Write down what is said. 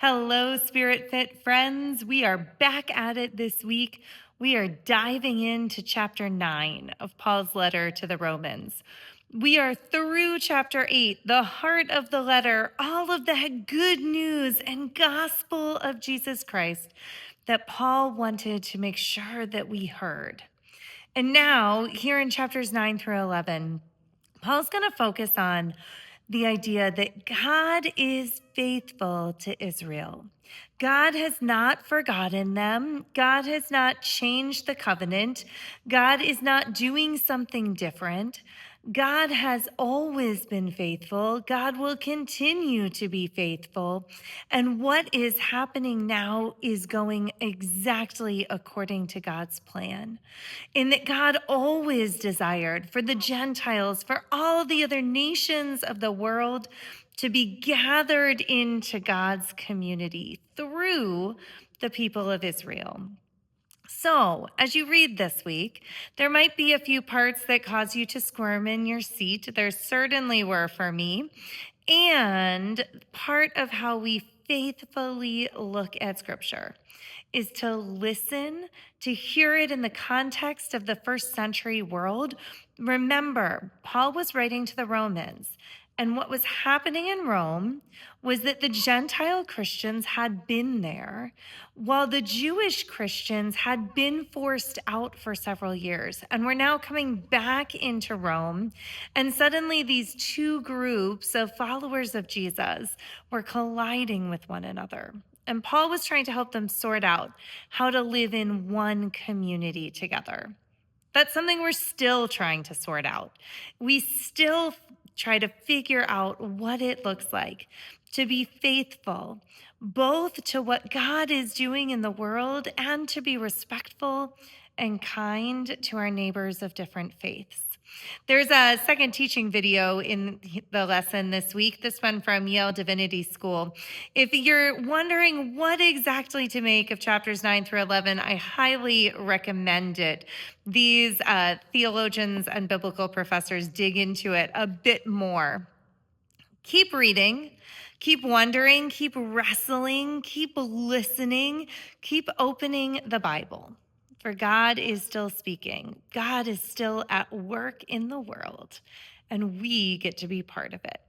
Hello, SpiritFit friends. We are back at it this week. We are diving into chapter 9 of Paul's letter to the Romans. We are through chapter 8, the heart of the letter, all of that good news and gospel of Jesus Christ that Paul wanted to make sure that we heard. And now, here in chapters 9 through 11, Paul's going to focus on the idea that God is faithful to Israel. God has not forgotten them. God has not changed the covenant. God is not doing something different. God has always been faithful. God will continue to be faithful. And what is happening now is going exactly according to God's plan. In that God always desired for the Gentiles, for all the other nations of the world to be gathered into God's community through the people of Israel. So, as you read this week, there might be a few parts that cause you to squirm in your seat. There certainly were for me. And part of how we faithfully look at Scripture is to listen, to hear it in the context of the first century world. Remember, Paul was writing to the Romans, and what was happening in Rome was that the Gentile Christians had been there, while the Jewish Christians had been forced out for several years and were now coming back into Rome. And suddenly, these two groups of followers of Jesus were colliding with one another. And Paul was trying to help them sort out how to live in one community together. That's something we're still trying to sort out. We still try to figure out what it looks like to be faithful, both to what God is doing in the world and to be respectful and kind to our neighbors of different faiths. There's a second teaching video in the lesson this week, this one from Yale Divinity School. If you're wondering what exactly to make of chapters 9 through 11, I highly recommend it. These theologians and biblical professors dig into it a bit more. Keep reading, keep wondering, keep wrestling, keep listening, keep opening the Bible. For God is still speaking. God is still at work in the world, and we get to be part of it.